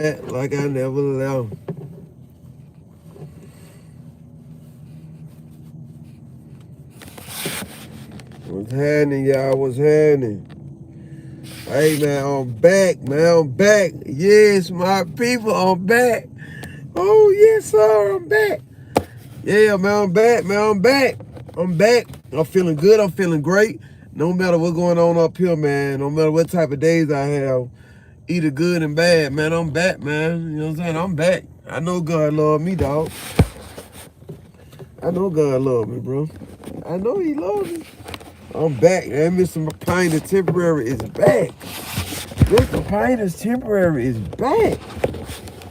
like I never left. What's happening, y'all? What's happening? Hey, man, I'm back, man. I'm back. Yes, my people, I'm back. Oh, yes, sir, I'm back. Yeah, man, I'm back, man. I'm back. I'm back. I'm feeling good. I'm feeling great. No matter what's going on up here, man. No matter what type of days I have, either good and bad, man. I'm back, man. You know what I'm saying? I'm back. I know God love me, dog. I know God love me, bro. I know He loves me. I'm back, man. Mr. Payne the Temporary is back. Mr. Payne the Temporary is back.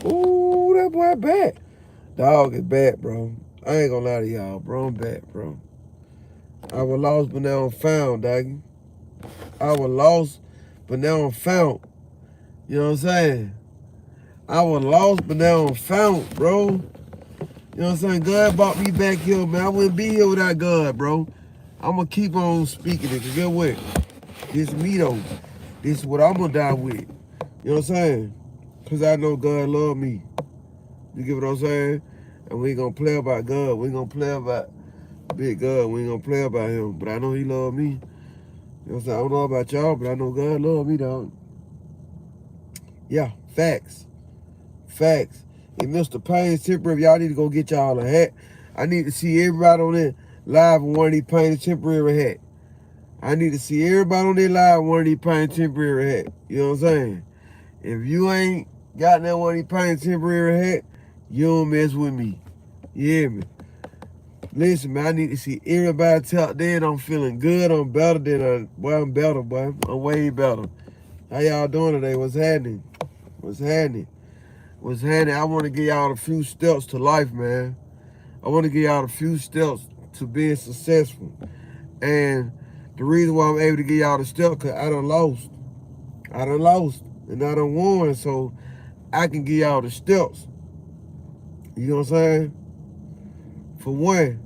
Ooh, that boy back. Dog is back, bro. I ain't gonna lie to y'all, bro. I'm back, bro. I was lost, but now I'm found, doggy. I was lost, but now I'm found. You know what I'm saying? I was lost, but now I'm found, bro. You know what I'm saying? God brought me back here, man. I wouldn't be here without God, bro. I'm going to keep on speaking it, because guess what? This me, though. This is what I'm going to die with. You know what I'm saying? Because I know God love me. You get what I'm saying? And we ain't going to play about God. We ain't going to play about big God. We ain't going to play about him. But I know he love me. You know what I'm saying? I don't know about y'all, but I know God love me, dog. Yeah, facts. Facts. And Mr. Payne's Temporary, y'all need to go get y'all a hat. I need to see everybody on there live in one of these Payne's Temporary hat. I need to see everybody on there live in one of these Payne's Temporary hat. You know what I'm saying? If you ain't got that one of these Payne's Temporary hat, you don't mess with me. You hear me? Listen, man, I need to see everybody tell that I'm feeling good. I'm better than I'm better, boy. I'm way better. How y'all doing today? What's happening? What's happening? What's happening? I want to give y'all a few steps to life, man. I want to give y'all a few steps to being successful. And the reason why I'm able to give y'all the steps, because I done lost. I done lost. And I done won. So I can give y'all the steps. You know what I'm saying? For one,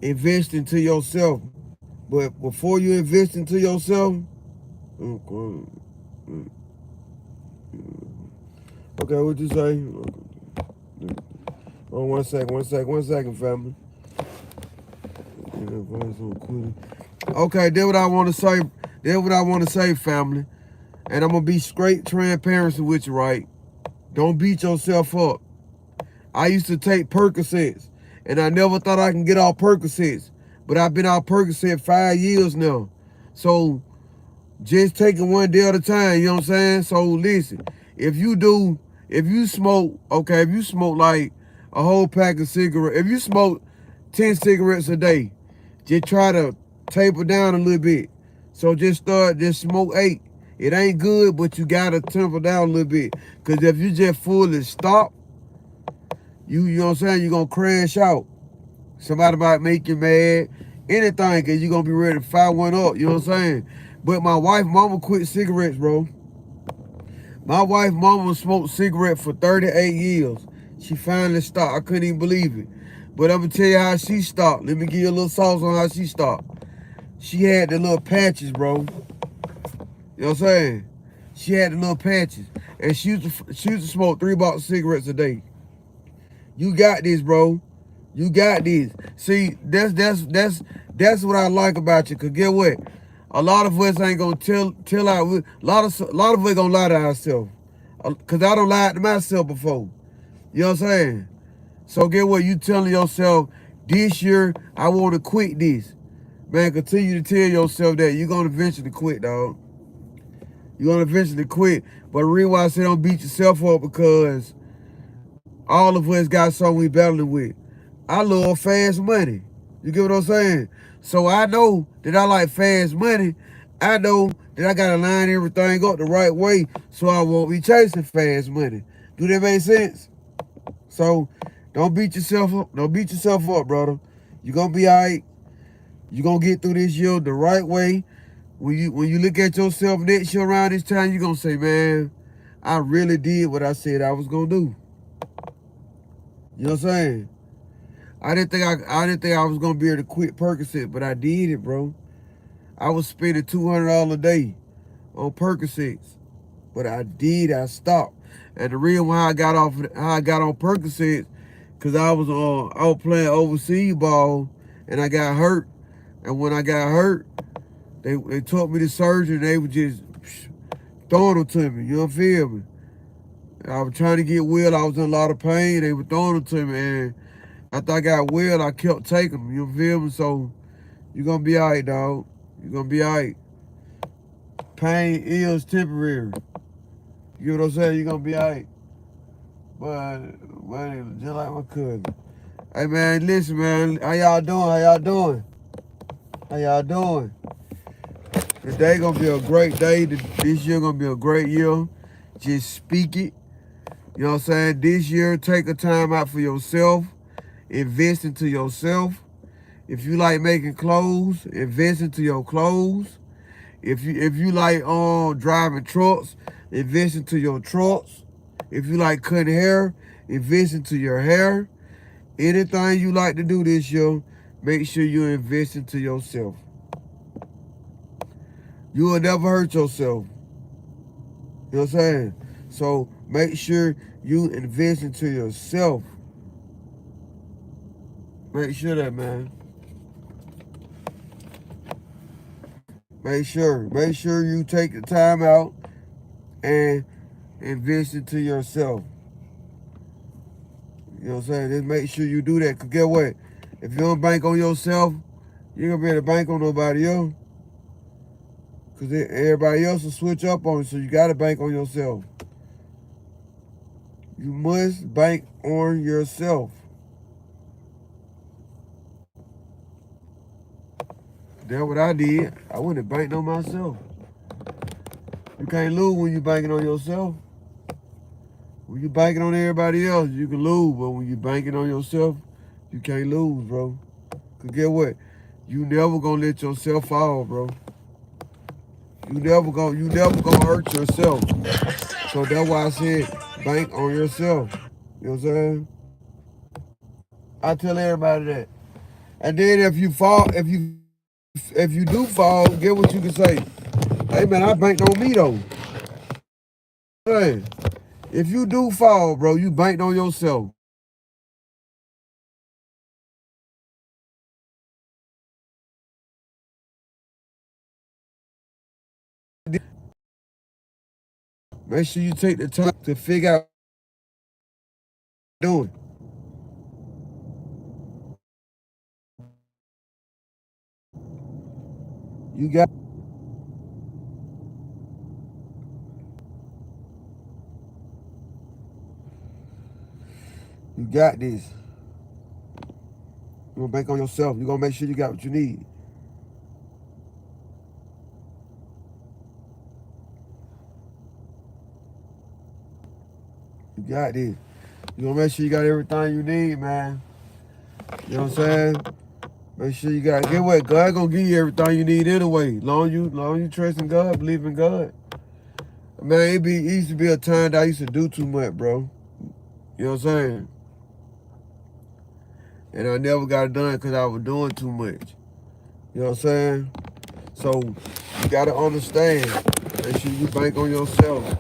invest into yourself. But before you invest into yourself, okay, what you say? Oh, 1 second, family. Okay, that's what I want to say. That's what I want to say, family. And I'm going to be straight transparent with you, right? Don't beat yourself up. I used to take Percocets, and I never thought I can get off Percocets. But I've been off Percocet 5 years now. So just taking one day at a time, you know what I'm saying? So listen, if you smoke, okay, if you smoke like a whole pack of cigarettes, if you smoke 10 cigarettes a day, just try to taper down a little bit. So just smoke 8. It ain't good, but you gotta temper down a little bit. Cause if you just fully stop, you know what I'm saying, you're gonna crash out. Somebody might make you mad, anything, cause you're gonna be ready to fire one up, you know what I'm saying? But my wife, mama quit cigarettes, bro. My wife, mama smoked cigarettes for 38 years. She finally stopped. I couldn't even believe it. But I'm gonna tell you how she stopped. Let me give you a little sauce on how she stopped. She had the little patches, bro. You know what I'm saying? She had the little patches. And she used to smoke 3 boxes of cigarettes a day. You got this, bro. You got this. See, that's what I like about you. Cause get what? A lot of us ain't gonna tell out. A lot of us gonna lie to ourselves. Cause I don't lie to myself before. You know what I'm saying? So get what? You telling yourself this year I want to quit this. Man, continue to tell yourself that you're gonna eventually quit, dog. You're gonna eventually quit. But the reason why I say don't beat yourself up because all of us got something we battling with. I love fast money. You get what I'm saying? So I know that I like fast money. I know that I gotta line everything up the right way so I won't be chasing fast money. Do that make sense? So don't beat yourself up. Don't beat yourself up, brother. You're gonna be all right. You're gonna get through this year the right way. When you look at yourself next year around this time, you're gonna say, man, I really did what I said I was gonna do. You know what I'm saying? I didn't think I was gonna be able to quit Percocet, but I did it, bro. I was spending $200 a day on Percocets, but I stopped. And the reason why I got off, how I got on Percocets, cause I was playing overseas ball, and I got hurt. And when I got hurt, they took me to surgery. And they were just throwing them to me. You know, feel me? I was trying to get well. I was in a lot of pain. They were throwing them to me, and after I got well, I kept taking them. You feel me? So you're gonna be alright, dog. You're gonna be alright. Pain is temporary. You know what I'm saying? You're gonna be alright. But man, just like my cousin. Hey man, listen man, how y'all doing? How y'all doing? How y'all doing? Today gonna be a great day. This year gonna be a great year. Just speak it. You know what I'm saying? This year, take a time out for yourself. Invest into yourself. If you like making clothes, invest into your clothes. If you like driving trucks, invest into your trucks. If you like cutting hair, invest into your hair. Anything you like to do this year, make sure you invest into yourself. You will never hurt yourself. You know what I'm saying? So make sure you invest into yourself. Make sure that, man. Make sure you take the time out and invest into yourself. You know what I'm saying? Just make sure you do that. Cause get what? If you don't bank on yourself, you ain't gonna be able to bank on nobody else. Cause everybody else will switch up on you, so you gotta bank on yourself. You must bank on yourself. That's what I did. I wouldn't have banked on myself. You can't lose when you banking on yourself. When you banking on everybody else, you can lose. But when you banking on yourself, you can't lose, bro. Cause get what? You never gonna let yourself fall, bro. You never gonna hurt yourself. So that's why I said bank on yourself. You know what I'm saying? I tell everybody that. And then if you fall, if you do fall, get what you can say. Hey man, I banked on me though. Hey, if you do fall, bro, you banked on yourself. Make sure you take the time to figure out what you're doing. You got this. You're gonna bank on yourself. You're gonna make sure you got what you need. You got this. You're gonna make sure you got everything you need, man. You know what I'm saying? Make sure you got, get what? God gonna give you everything you need anyway. Long you trust in God, believe in God. Man, it used to be a time that I used to do too much, bro. You know what I'm saying? And I never got it done because I was doing too much. You know what I'm saying? So you gotta understand. Make sure you bank on yourself.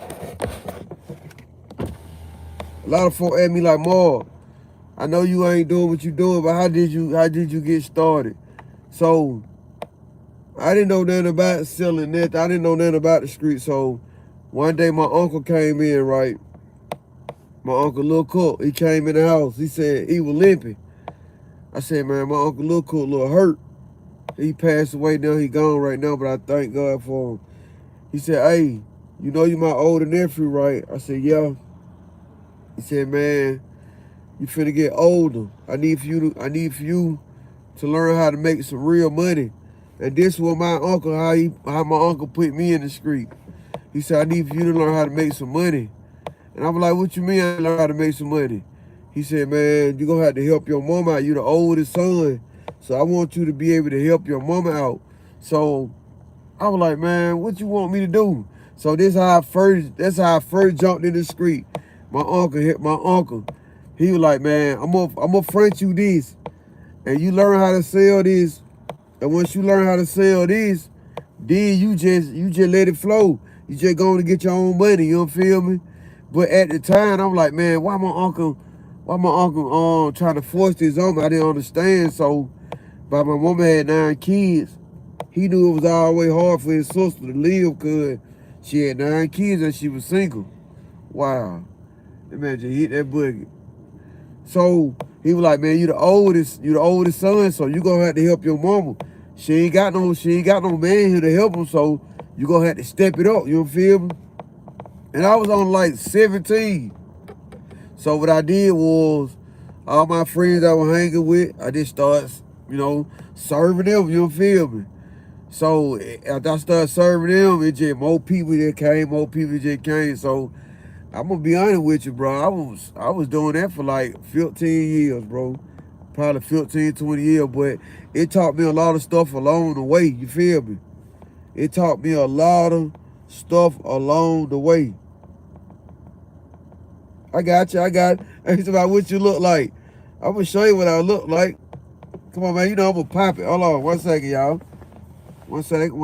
A lot of folk ask me like, "More, I know you ain't doing what you doing, but how did you get started?" So I didn't know nothing about selling that. I didn't know nothing about the street. So one day my uncle came in, right? My uncle Lil Cook, he came in the house. He said he was limping. I said, man, my uncle Lil Cook a little hurt. He passed away now. He gone right now, but I thank God for him. He said, hey, you know you my older nephew, right? I said, yeah. He said, man, you finna get older. I need for you to learn how to make some real money. And this was my uncle, how my uncle put me in the street. He said, I need for you to learn how to make some money. And I was like, what you mean I learn how to make some money? He said, man, you're gonna have to help your mama out. You're the oldest son. So I want you to be able to help your mama out. So I was like, man, what you want me to do? So that's how I first jumped in the street. My uncle. He was like, man, I'm gonna front you this. And you learn how to sell this. And once you learn how to sell this, then you just let it flow. You just going to get your own money, you don't feel me? But at the time, I'm like, man, why my uncle trying to force this on me? I didn't understand. So, but my mama had 9 kids. He knew it was always hard for his sister to live because she had 9 kids and she was single. Wow. That man just hit that boogie. So he was like, man, you the oldest son, so you gonna have to help your mama. She ain't got no man here to help him, so you gonna have to step it up, you feel me? And I was on like 17. So what I did was, all my friends I was hanging with, I just started, serving them, you feel me? So after I started serving them, it just more people that came. So I'm gonna be honest with you, bro. I was doing that for like 15 years, bro. Probably 15, 20 years, but it taught me a lot of stuff along the way, you feel me? It taught me a lot of stuff along the way. I got you. It's about what you look like. I'm gonna show you what I look like. Come on, man. You know I'm gonna pop it. Hold on 1 second, y'all. 1 second.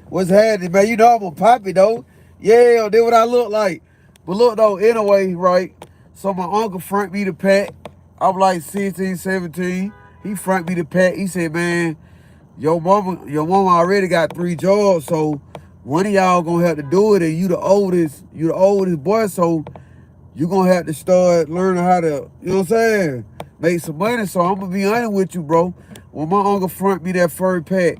What's happening, man? You know I'm gonna pop it, though. Yeah, that's what I look like. But look, though, anyway, right? So my uncle franked me the pack. I'm like 16, 17. He franked me the pack. He said, man, your mama already got 3 jobs, so one of y'all gonna have to do it, and you the oldest boy, so you gonna have to start learning how to, you know what I'm saying, make some money. So I'm gonna be honest with you, bro. When my uncle franked me that first pack,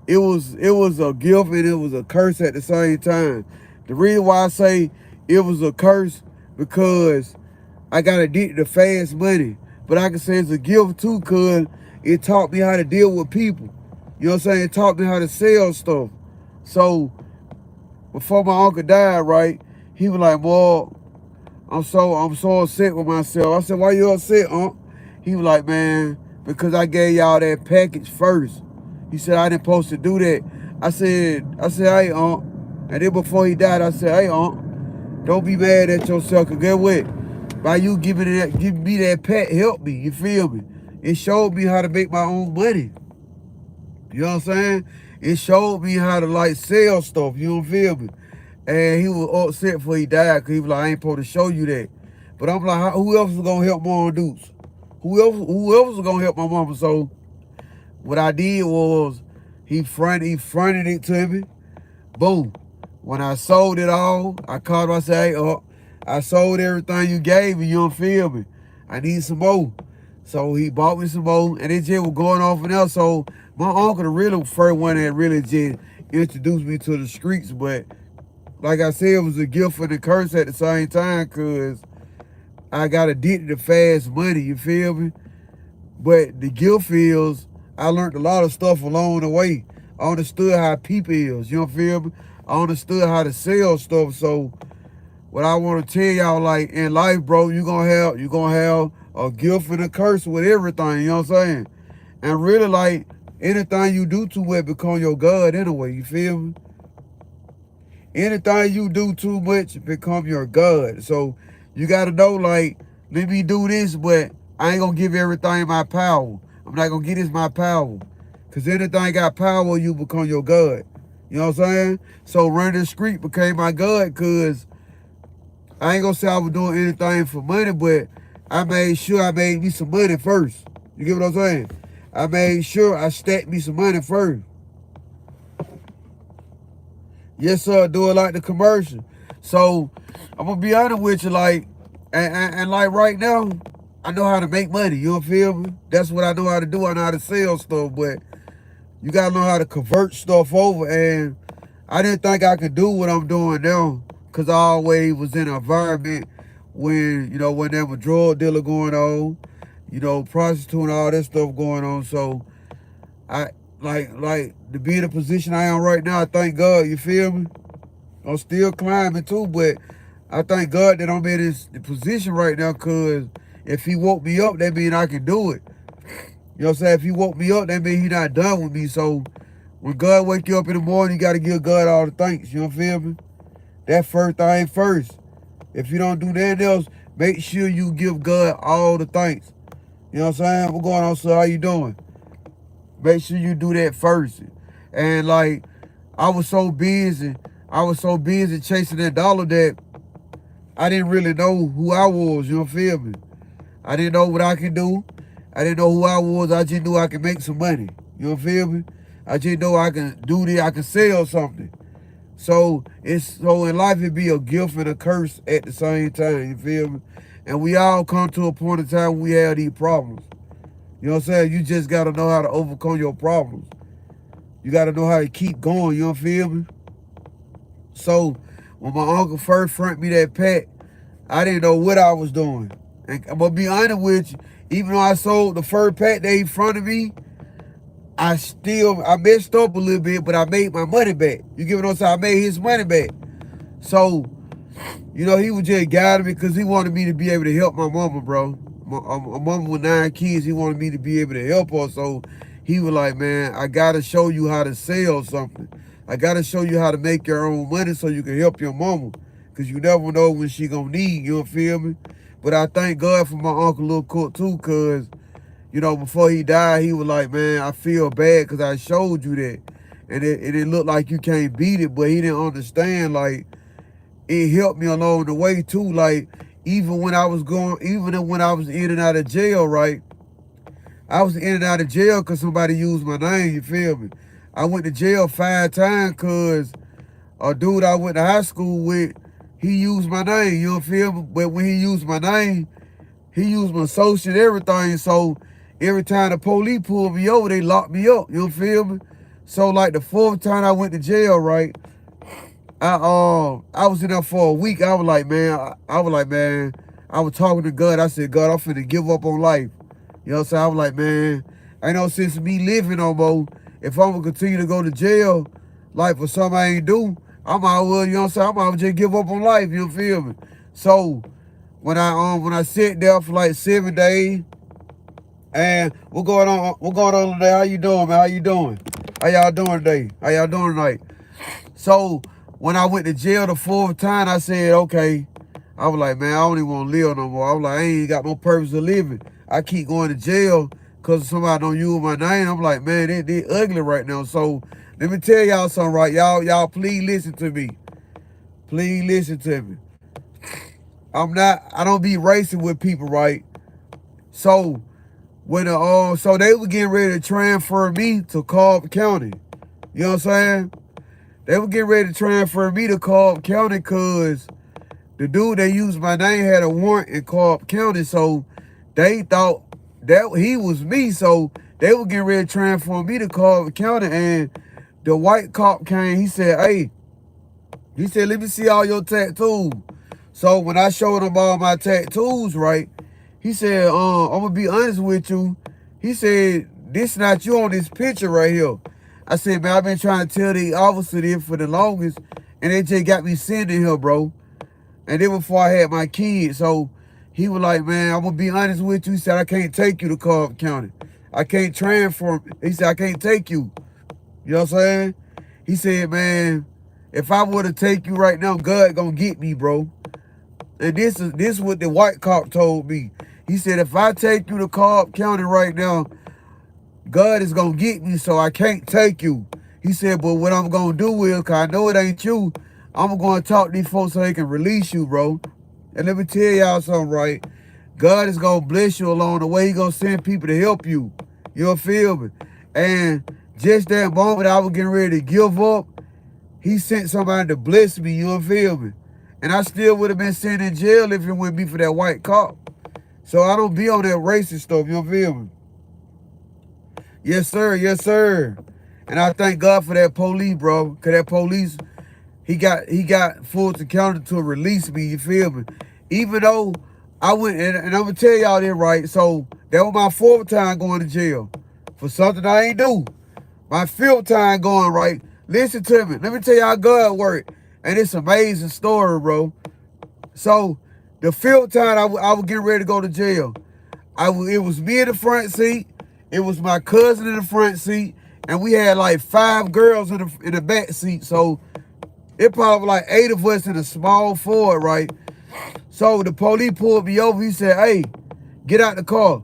it was a gift and it was a curse at the same time. The reason why I say it was a curse, because I got addicted to fast money. But I can say it's a gift too, because it taught me how to deal with people. You know what I'm saying? It taught me how to sell stuff. So before my uncle died, right, he was like, boy, I'm so upset with myself. I said, why you upset, Unc? He was like, man, because I gave y'all that package first. He said, I didn't supposed to do that. I said, hey, Unc. And then before he died, I said, hey, Unc, don't be mad at yourself, because get what? By you giving me that pack helped me, you feel me? It showed me how to make my own money. You know what I'm saying? It showed me how to like sell stuff, you don't feel me? And he was upset before he died, because he was like, I ain't supposed to show you that. But I'm like, who else was gonna help Mom Dukes? Who else was gonna help my mama? So what I did was he fronted it to me. Boom. When I sold it all, I called him, I said, hey, I sold everything you gave me, you don't feel me? I need some more. So he bought me some more, and it just was going off and else. So my uncle, the really first one that really just introduced me to the streets. But like I said, it was a gift and a curse at the same time, because I got addicted to fast money, you feel me? But the gift is, I learned a lot of stuff along the way. I understood how people is, you know, feel me? I understood how to sell stuff. So what I want to tell y'all, like in life, bro, you gonna have a gift and a curse with everything, you know what I'm saying? And really, like, anything you do too much become your God anyway, you feel me? Anything you do too much become your God. So you gotta know, like, let me do this, but I ain't gonna give everything my power. I'm not gonna give this my power. Cause anything got power, you become your God. You know what I'm saying? So running the street became my God, cause I ain't gonna say I was doing anything for money, but I made sure I made me some money first. You get what I'm saying? I made sure I stacked me some money first. Yes, sir, do it like the commercial. So I'm gonna be honest with you, like, and like right now, I know how to make money, you know, feel me? That's what I know how to do. I know how to sell stuff, but you gotta know how to convert stuff over. And I didn't think I could do what I'm doing now, because I always was in an environment when there was drug dealer going on, prostituting, all that stuff going on. So I like to be in the position I am right now, I thank God, you feel me? I'm still climbing too, but I thank God that I'm in this position right now, because if he woke me up, that means I can do it. You know what I'm saying? If he woke me up, that means he not done with me. So when God wake you up in the morning, you got to give God all the thanks. You know feel me? That first thing first. If you don't do nothing else, make sure you give God all the thanks. You know what I'm saying? What's going on, sir? How you doing? Make sure you do that first. And like, I was so busy, I was so busy chasing that dollar that I didn't really know who I was, you feel me? I didn't know what I could do. I didn't know who I was. I just knew I could make some money. You feel me? I just know I can do this, I can sell something. So in life it be a gift and a curse at the same time, you feel me? And we all come to a point in time when we have these problems. You know what I'm saying? You just gotta know how to overcome your problems. You gotta know how to keep going, you feel me? So when my uncle first fronted me that pack, I didn't know what I was doing. And I'm gonna be honest with you, even though I sold the first pack that he fronted me, I messed up a little bit, but I made my money back. You get what I'm saying? I made his money back. So, you know, he was just guiding me because he wanted me to be able to help my mama, bro. My mama with 9 kids, he wanted me to be able to help her. So he was like, man, I gotta show you how to sell something. I gotta show you how to make your own money so you can help your mama. Because you never know when she gonna need, you feel me? But I thank God for my Uncle Lil Cook too, because you know, before he died, he was like, man, I feel bad because I showed you that. And it looked like you can't beat it, but he didn't understand, like, it helped me along the way, too. Like, even when I was in and out of jail, right? I was in and out of jail because somebody used my name, you feel me? I went to jail 5 times because a dude I went to high school with, he used my name, you feel me? But when he used my name, he used my social and everything, so every time the police pulled me over, they locked me up, you feel me? So like the 4th time I went to jail, right? I was in there for a week. I was like, man, I was talking to God. I said, God, I'm finna give up on life. You know what I'm saying? I was like, man, ain't no sense in me living no more. If I'm gonna continue to go to jail, like for something I ain't do, I might well, you know what I'm saying? I might just give up on life, you feel me? So when I sat there for like 7 days, and what's going on today? How you doing, man? How you doing? How y'all doing today? How y'all doing tonight? So when I went to jail the 4th time, I said, okay. I was like, man, I don't even want to live no more. I was like, I ain't got no purpose of living. I keep going to jail because somebody don't use my name. I'm like, man, they ugly right now. So let me tell y'all something, right? Y'all please listen to me. Please listen to me. I don't be racing with people, right? So so they were getting ready to transfer me to Cobb County. You know what I'm saying? They were getting ready to transfer me to Cobb County because the dude that used my name had a warrant in Cobb County, so they thought that he was me. So they were getting ready to transfer me to Cobb County, and the white cop came. He said, hey, let me see all your tattoos. So when I showed him all my tattoos, right, he said, I'm gonna be honest with you. He said, this not you on this picture right here. I said, man, I've been trying to tell the officer this for the longest, and they just got me sending here, bro. And then before I had my kids, so he was like, man, I'm gonna be honest with you. He said, I can't take you to Cobb County. I can't transfer. He said, I can't take you. You know what I'm saying? He said, man, if I were to take you right now, God gonna get me, bro. And this is what the white cop told me. He said, if I take you to Cobb County right now, God is gonna get me, so I can't take you. He said, but what I'm gonna do is, cause I know it ain't you, I'm gonna talk to these folks so they can release you, bro. And let me tell y'all something, right? God is gonna bless you along the way. He gonna send people to help you. You feel me? And just that moment I was getting ready to give up, he sent somebody to bless me, you feel me? And I still would have been sent in jail if it wouldn't be for that white cop. So I don't be on that racist stuff, you feel me? Yes, sir, yes, sir. And I thank God for that police, bro. Cause that police, he got Fulton County to release me, you feel me? Even though I went, and I'm gonna tell y'all this, right? So that was my 4th time going to jail for something I ain't do. My 5th time going, right? Listen to me. Let me tell y'all God worked. And it's an amazing story, bro. So the 5th time I was getting ready to go to jail. It was me in the front seat. It was my cousin in the front seat. And we had like 5 girls in the back seat. So it probably like 8 of us in a small Ford, right? So the police pulled me over. He said, hey, get out the car.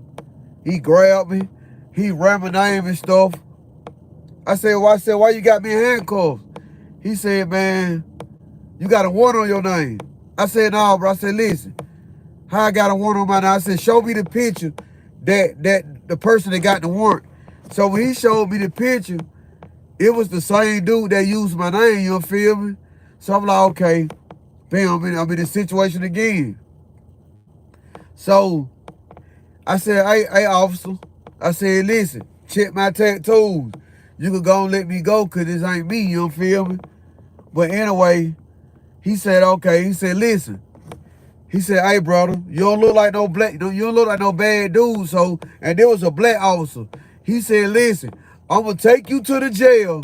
He grabbed me. He ran my name and stuff. I said, why you got me in handcuffs? He said, man, You got a warrant on your name. I said, no, bro. I said, listen, how I got a warrant on my name? I said, show me the picture that the person that got the warrant. So when he showed me the picture, it was the same dude that used my name, you feel me? So I'm like, okay, bam, I'm in this situation again. So I said, hey, officer. I said, listen, check my tattoos. You can go and let me go because this ain't me, you feel me? But anyway, he said, okay. He said, listen. He said, hey, brother, you don't look like no black, you don't look like no bad dude. So, and there was a black officer. He said, listen, I'm going to take you to the jail.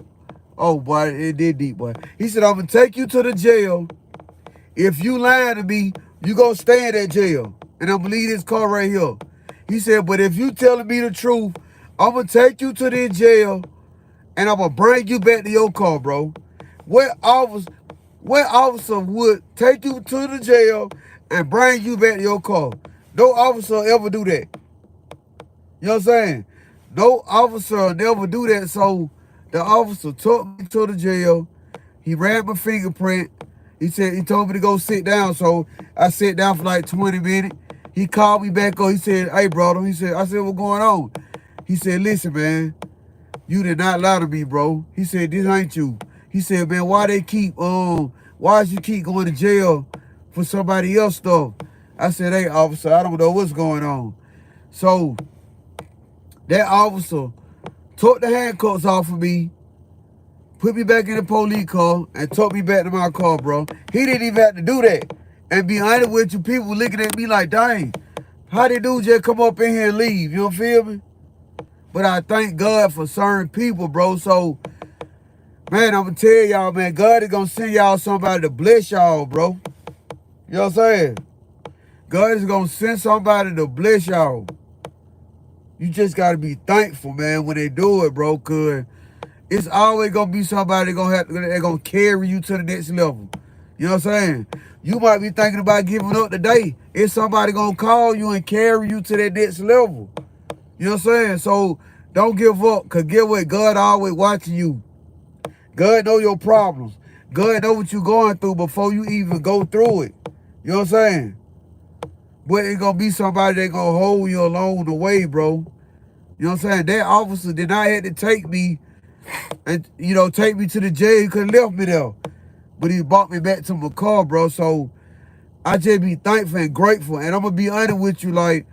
Oh, boy, it did deep, boy. He said, I'm going to take you to the jail. If you lying to me, you going to stay in that jail. And I'm going to leave this car right here. He said, but if you telling me the truth, I'm going to take you to the jail and I'm going to bring you back to your car, bro. What officer would take you to the jail and bring you back to your car? No officer ever do that. You know what I'm saying? No officer never do that. So the officer took me to the jail. He ran my fingerprint. He told me to go sit down. So I sat down for like 20 minutes. He called me back up. He said, hey, brother. I said, what's going on? He said, listen, man, you did not lie to me, bro. He said, this ain't you. He said, man, why you keep going to jail for somebody else stuff? I said, hey, officer, I don't know what's going on. So that officer took the handcuffs off of me, put me back in the police car, and took me back to my car, bro. He didn't even have to do that. And be honest with you, people looking at me like, dang, how did dude just come up in here and leave? You don't feel me? But I thank God for certain people, bro. So, man, I'm going to tell y'all, man, God is going to send y'all somebody to bless y'all, bro. You know what I'm saying? God is going to send somebody to bless y'all. You just got to be thankful, man, when they do it, bro, because it's always going to be somebody they're going to carry you to the next level. You know what I'm saying? You might be thinking about giving up today. It's somebody going to call you and carry you to that next level. You know what I'm saying? So don't give up, because get what? God always watching you. God know your problems. God know what you're going through before you even go through it. You know what I'm saying? But it's going to be somebody that going to hold you along the way, bro. You know what I'm saying? That officer did not have to take me and, take me to the jail. He could have left me there. But he brought me back to my car, bro. So I just be thankful and grateful. And I'm going to be honest with you, like,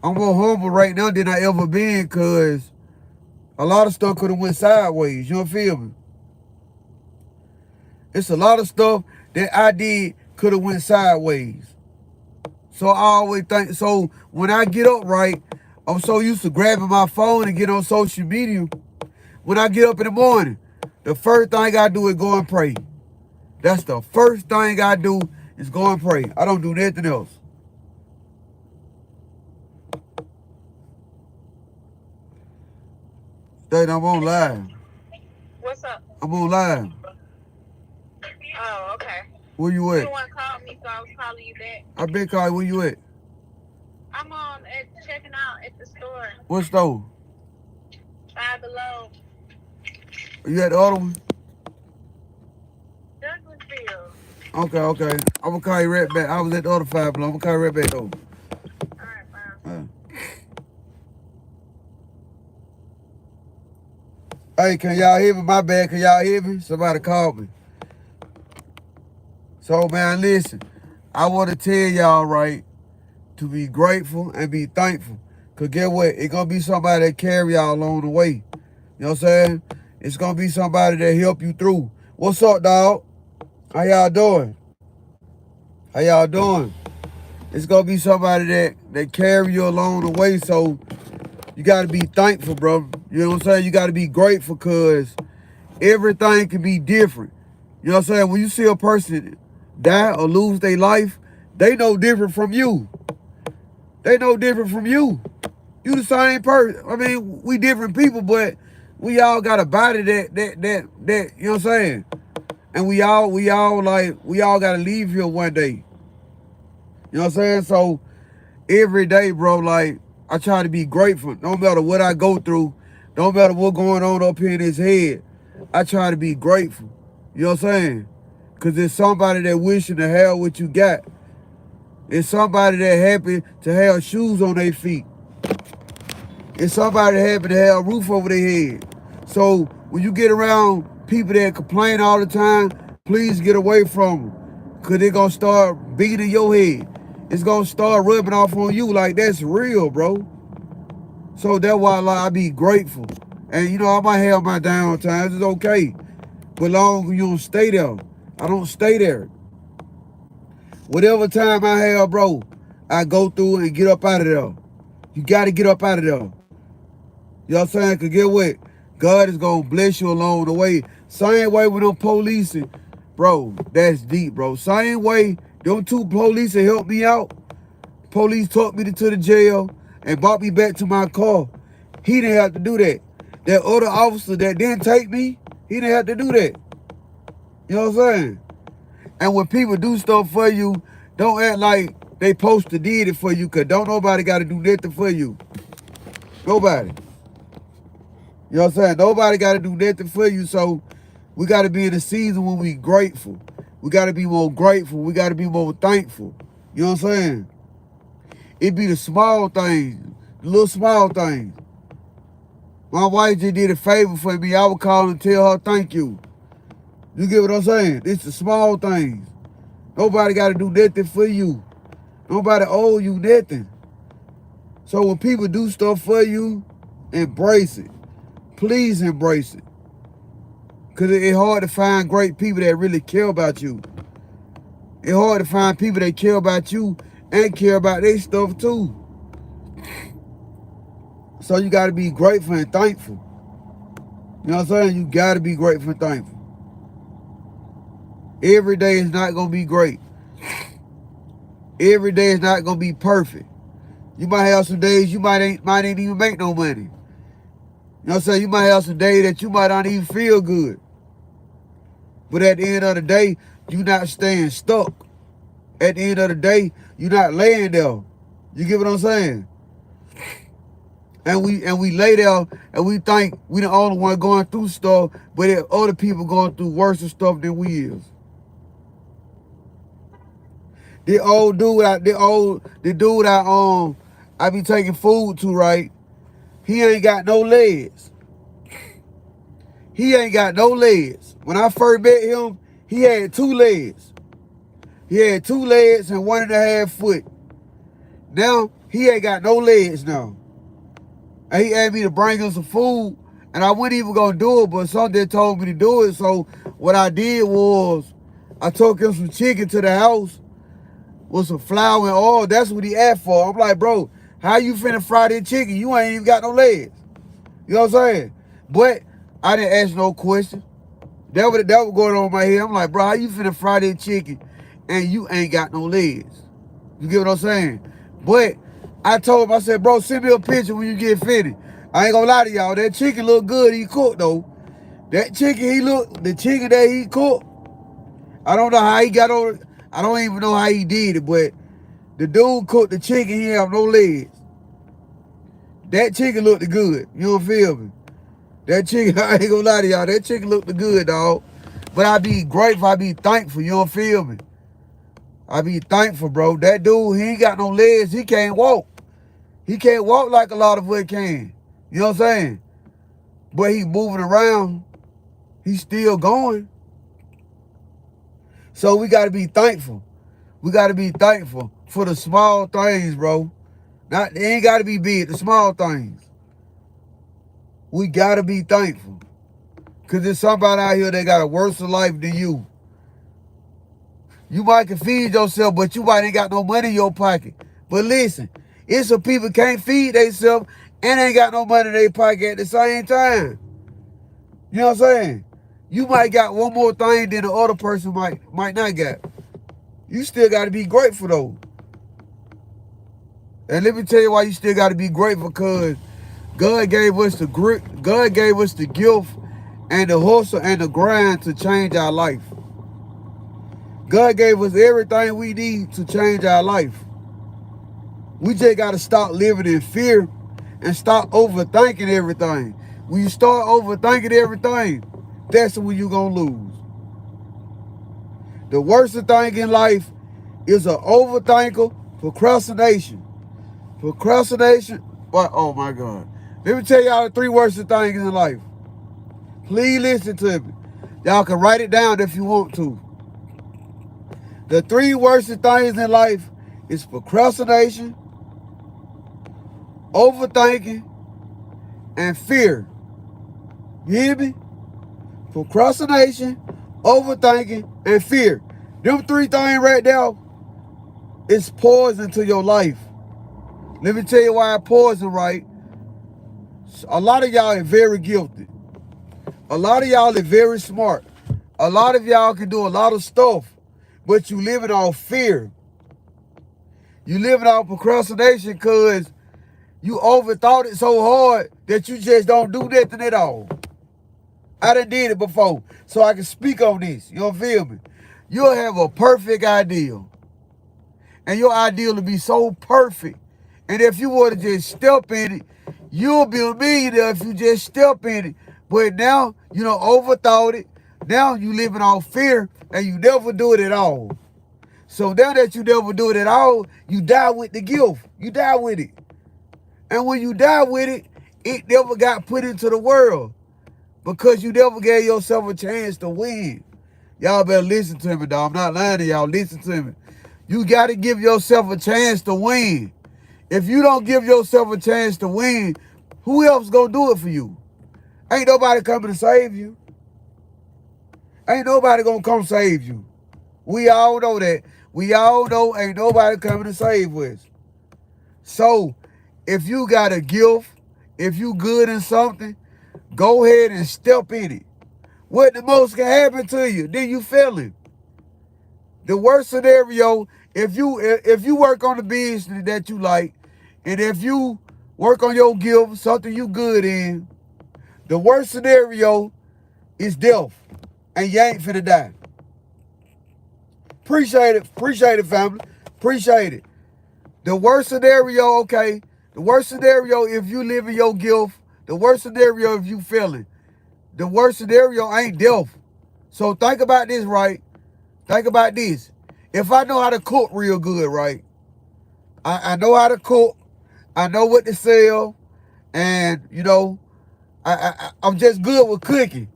I'm more humble right now than I ever been, because a lot of stuff could have went sideways. You know what I feel me? It's a lot of stuff that I did could have went sideways. So I always think, so when I get up right, I'm so used to grabbing my phone and get on social media. When I get up in the morning, the first thing I do is go and pray. That's the first thing I do is go and pray. I don't do nothing else. Dad, I'm on live. What's up? I'm on live. Oh, okay. Where you at? You want to call me, so I was calling you back. I been calling. Where you at? I'm checking out at the store. What store? Five Below. You at the other one? Douglasville. Okay. I'm gonna call you right back. I was at the other Five Below. I'm gonna call you right back though. All right, bye. Hey, can y'all hear me? My bad. Can y'all hear me? Somebody called me. So, man, listen. I want to tell y'all, right, to be grateful and be thankful. Because get what? It's going to be somebody that carry y'all along the way. You know what I'm saying? It's going to be somebody that help you through. What's up, dog? How y'all doing? How y'all doing? It's going to be somebody that carry you along the way. So, you got to be thankful, bro. You know what I'm saying? You got to be grateful, because everything can be different. You know what I'm saying? When you see a person die or lose their life, they know different from you. They know different from you. You the same person. I mean, we different people, but we all got a body that, you know what I'm saying? And we all got to leave here one day. You know what I'm saying? So every day, bro, like, I try to be grateful. No matter what I go through, no matter what's going on up here in his head, I try to be grateful. You know what I'm saying? Because it's somebody that wishing to have what you got. It's somebody that happy to have shoes on their feet. It's somebody that happy to have a roof over their head. So when you get around people that complain all the time, please get away from them. Because they're going to start beating your head. It's going to start rubbing off on you like that's real, bro. So that's why I be grateful. And, you know, I might have my down times. It's okay. But long as you don't stay there. I don't stay there. Whatever time I have, bro, I go through and get up out of there. You got to get up out of there. You know what I'm saying? Because get what? God is going to bless you along the way. Same way with them policing. Bro, that's deep, bro. Same way, them two police that helped me out. Police took me to the jail and brought me back to my car. He didn't have to do that. That other officer that didn't take me, he didn't have to do that. You know what I'm saying? And when people do stuff for you, don't act like they supposed to did it for you, because don't nobody got to do nothing for you. Nobody. You know what I'm saying? Nobody got to do nothing for you, so we got to be in a season when we grateful. We got to be more grateful. We got to be more thankful. You know what I'm saying? It be the small things, the little small things. My wife just did a favor for me. I would call and tell her thank you. You get what I'm saying? It's the small things. Nobody got to do nothing for you. Nobody owe you nothing. So when people do stuff for you, embrace it. Please embrace it. Because it's hard to find great people that really care about you. It's hard to find people that care about you and care about their stuff too. So you got to be grateful and thankful. You know what I'm saying? You got to be grateful and thankful. Every day is not going to be great. Every day is not going to be perfect. You might have some days you might ain't even make no money. You know what I'm saying? You might have some days that you might not even feel good. But at the end of the day, you're not staying stuck. At the end of the day, you're not laying there. You get what I'm saying? And we lay there and we think we the only one going through stuff, but there are other people going through worse stuff than we is. The dude I be taking food to, right? He ain't got no legs. He ain't got no legs. When I first met him, he had 2 legs. He had 2 legs and 1.5 foot. Now, he ain't got no legs now. And he asked me to bring him some food, and I wasn't even gonna do it, but something told me to do it. So what I did was, I took him some chicken to the house with some flour and oil. That's what he asked for. I'm like, bro, how you finna fry that chicken? You ain't even got no legs. You know what I'm saying? But I didn't ask no question. That was going on in my head. I'm like, bro, how you finna fry that chicken and you ain't got no legs? You get what I'm saying? But I told him, I said, bro, send me a picture when you get finished. I ain't gonna lie to y'all. That chicken look good. He cooked though. That chicken the chicken that he cooked, I don't know how he got on. I don't even know how he did it, but the dude cooked the chicken. He have no legs. That chicken looked good. You don't feel me? That chicken, I ain't gonna lie to y'all. That chicken looked good, dog. But I be grateful. I be thankful. You don't feel me? I be thankful, bro. That dude, he ain't got no legs. He can't walk. He can't walk like a lot of us can. You know what I'm saying? But he moving around. He's still going. So we got to be thankful. We got to be thankful for the small things, bro. They ain't got to be big, the small things. We got to be thankful. Because there's somebody out here that got a worse life than you. You might can feed yourself, but you might ain't got no money in your pocket. But listen, it's some people can't feed themselves and ain't got no money in their pocket at the same time. You know what I'm saying? You might got one more thing than the other person might not got. You still got to be grateful though. And let me tell you why you still got to be grateful, because God gave us the grit, God gave us the gift and the hustle and the grind to change our life. God gave us everything we need to change our life. We just got to stop living in fear and stop overthinking everything. When you start overthinking everything, that's when you're going to lose. The worst thing in life is an overthinker, procrastination. Procrastination, what? Oh my God. Let me tell y'all the 3 worst things in life. Please listen to me. Y'all can write it down if you want to. The 3 worst things in life is procrastination, overthinking, and fear. You hear me? Procrastination, overthinking, and fear. Them 3 things right there is poison to your life. Let me tell you why it's poison, right? A lot of y'all are very gifted. A lot of y'all are very smart. A lot of y'all can do a lot of stuff, but you living off fear. You living off procrastination because you overthought it so hard that you just don't do nothing at all. I done did it before, so I can speak on this. You don't feel me? You'll have a perfect idea. And your idea will be so perfect. And if you were to just step in it, you'll be a millionaire if you just step in it. But now, you know, overthought it. Now you living off fear and you never do it at all. So now that you never do it at all, you die with the gift. You die with it. And when you die with it, it never got put into the world because you never gave yourself a chance to win. Y'all better listen to me, dog. I'm not lying to y'all. Listen to me. You got to give yourself a chance to win. If you don't give yourself a chance to win, who else gonna do it for you? Ain't nobody coming to save you. Ain't nobody gonna come save you. We all know that. We all know ain't nobody coming to save us. So, if you got a gift, if you good in something, go ahead and step in it. What the most can happen to you? Then you feel it. The worst scenario, if you work on the business that you like, and if you work on your gift, something you good in, the worst scenario is death, and you ain't finna die. Appreciate it, family. Appreciate it. The worst scenario, okay, the worst scenario if you live in your gift, the worst scenario if you feeling. The worst scenario ain't death. So think about this, right? Think about this. If I know how to cook real good, right? I know how to cook. I know what to sell. And, you know, I'm just good with cooking.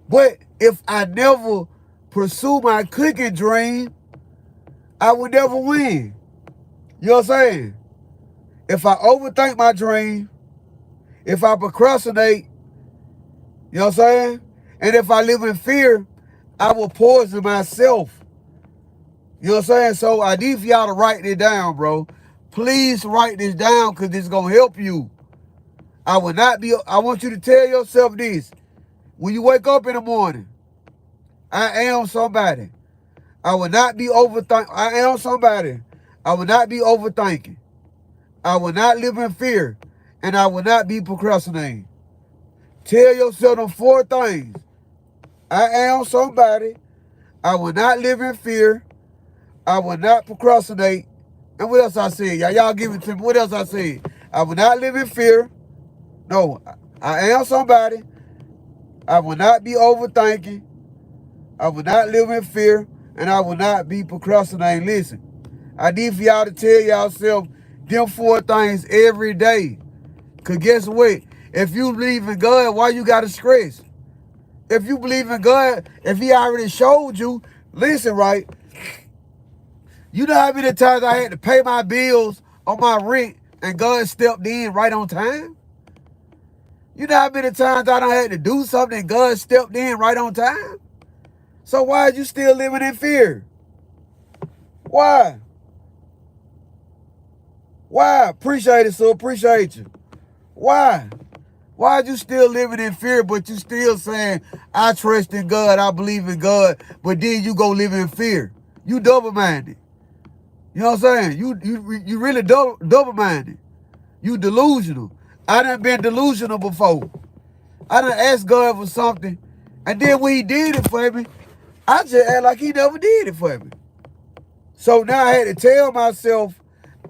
But if I never pursue my cooking dream, I would never win. You know what I'm saying? If I overthink my dream, if I procrastinate, you know what I'm saying? And if I live in fear, I will poison myself. You know what I'm saying? So I need for y'all to write this down, bro. Please write this down because this is going to help you. I want you to tell yourself this. When you wake up in the morning, I am somebody. I will not be overthinking. I am somebody. I will not be overthinking. I will not live in fear. And I will not be procrastinating. Tell yourself them 4 things. I am somebody. I will not live in fear. I will not procrastinate. And what else I said? Y'all give it to me. What else I said? I will not live in fear. No, I am somebody. I will not be overthinking. I will not live in fear. And I will not be procrastinating. Listen, I need for y'all to tell yourself them 4 things every day. Because guess what? If you believe in God, why you got to stress? If you believe in God, if he already showed you, listen, right? You know how many times I had to pay my bills on my rent and God stepped in right on time? You know how many times I done had to do something and God stepped in right on time? So why are you still living in fear? Why? Why? Appreciate it, so appreciate you. Why? Why are you still living in fear, but you still saying, I trust in God, I believe in God, but then you go live in fear? You double-minded. You know what I'm saying? You really double-minded. You delusional. I done been delusional before. I done asked God for something, and then when he did it for me, I just act like he never did it for me. So now I had to tell myself,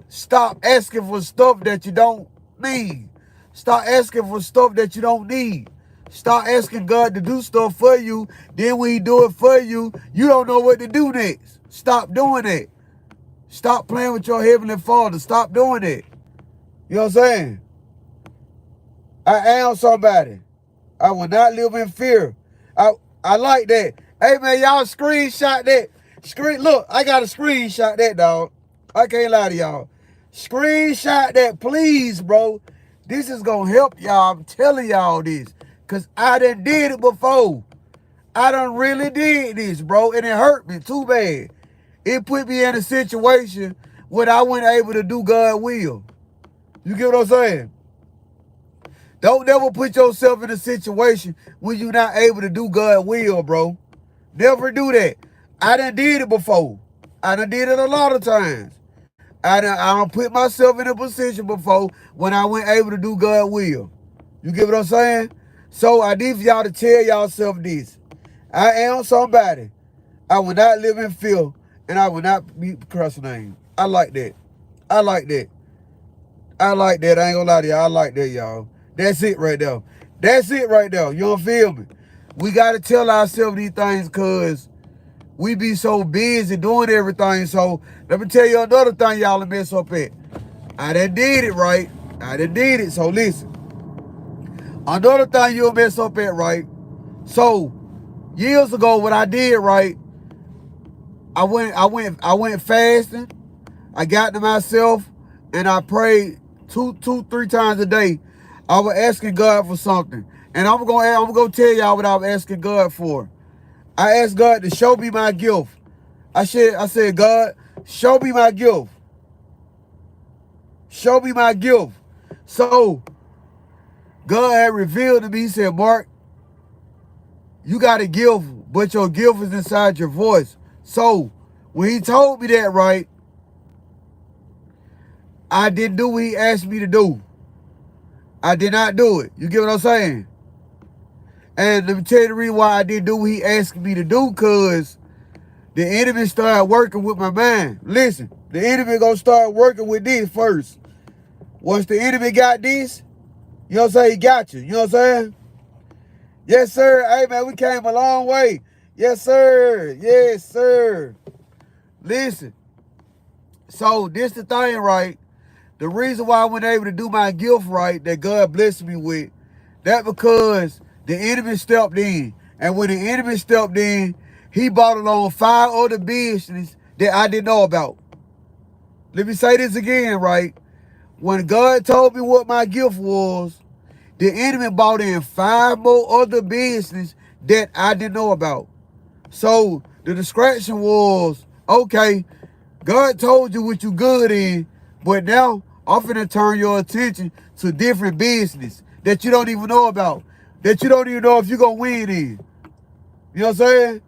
stop asking for stuff that you don't need. Stop asking for stuff that you don't need. Start asking God to do stuff for you. Then when he do it for you, you don't know what to do next. Stop doing that. Stop playing with your Heavenly Father. Stop doing it. You know what I'm saying? I am somebody. I will not live in fear. I like that. Hey, man, y'all screenshot that. Look, I got to screenshot that, dog. I can't lie to y'all. Screenshot that, please, bro. This is going to help y'all. I'm telling y'all this. Because I done did it before. I done really did this, bro. And it hurt me too bad. It put me in a situation where I wasn't able to do God's will. You get what I'm saying? Don't never put yourself in a situation where you're not able to do God's will, bro. Never do that. I done did it before. I done did it a lot of times. I done put myself in a position before when I wasn't able to do God's will. You get what I'm saying? So I need for y'all to tell y'allself this. I am somebody. I will not live in fear, and I will not be procrastinating. I like that. I like that. I like that. I ain't gonna lie to y'all. I like that, y'all. That's it right there. That's it right there. You don't feel me? We got to tell ourselves these things because we be so busy doing everything. So let me tell you another thing y'all mess up at. I done did it, right? I done did it. So listen. Another thing you'll mess up at, right? So years ago, what I did, right? I went fasting. I got to myself and I prayed two, 3 times a day. I was asking God for something. And I'm gonna tell y'all what I was asking God for. I asked God to show me my gift. I said, God, show me my gift. Show me my gift. So God had revealed to me, he said, Mark, you got a gift, but your gift is inside your voice. So when he told me that, right, I didn't do what he asked me to do. I did not do it. You get what I'm saying? And let me tell you the reason why I didn't do what he asked me to do, because the enemy started working with my mind. Listen, the enemy gonna start working with this first. Once the enemy got this, you know what I'm saying, he got you. You know what I'm saying? Yes, sir. Hey, man, we came a long way. Yes, sir. Yes, sir. Listen. So this the thing, right? The reason why I wasn't able to do my gift right that God blessed me with, that because the enemy stepped in. And when the enemy stepped in, he brought along 5 other business that I didn't know about. Let me say this again, right? When God told me what my gift was, the enemy brought in 5 more other business that I didn't know about. So the distraction was, okay, God told you what you good in, but now I'm finna turn your attention to different business that you don't even know about, that you don't even know if you're gonna win in. You know what I'm saying?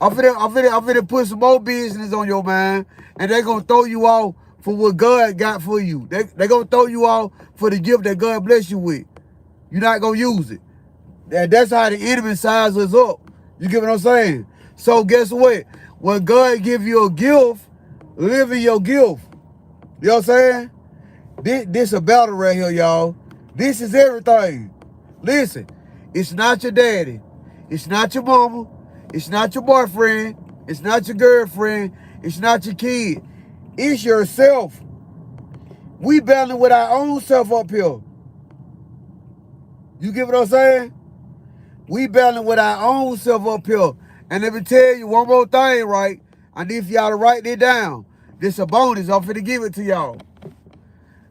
I'm finna put some more business on your mind, and they're gonna throw you off for what God got for you. They're gonna throw you off for the gift that God bless you with. You're not gonna use it. That's how the enemy sizes us up. You get what I'm saying? So guess what? When God give you a gift, live in your gift. You know what I'm saying? This a battle right here, y'all. This is everything. Listen, it's not your daddy. It's not your mama. It's not your boyfriend. It's not your girlfriend. It's not your kid. It's yourself. We battling with our own self up here. You get what I'm saying? We battling with our own self up here. And let me tell you one more thing, right? I need for y'all to write this down. This a bonus. I'm finna give it to y'all.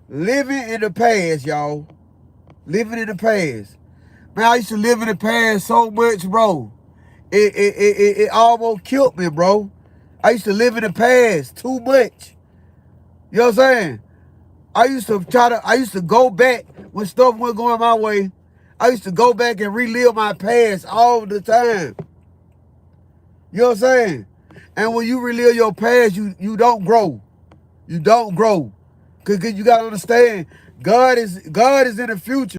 Living in the past, y'all. Living in the past. Man, I used to live in the past so much, bro. It almost killed me, bro. I used to live in the past too much. You know what I'm saying? I used to go back when stuff wasn't going my way. I used to go back and relive my past all the time. You know what I'm saying? And when you relive your past, you don't grow. You don't grow. Cause you gotta understand, God is in the future.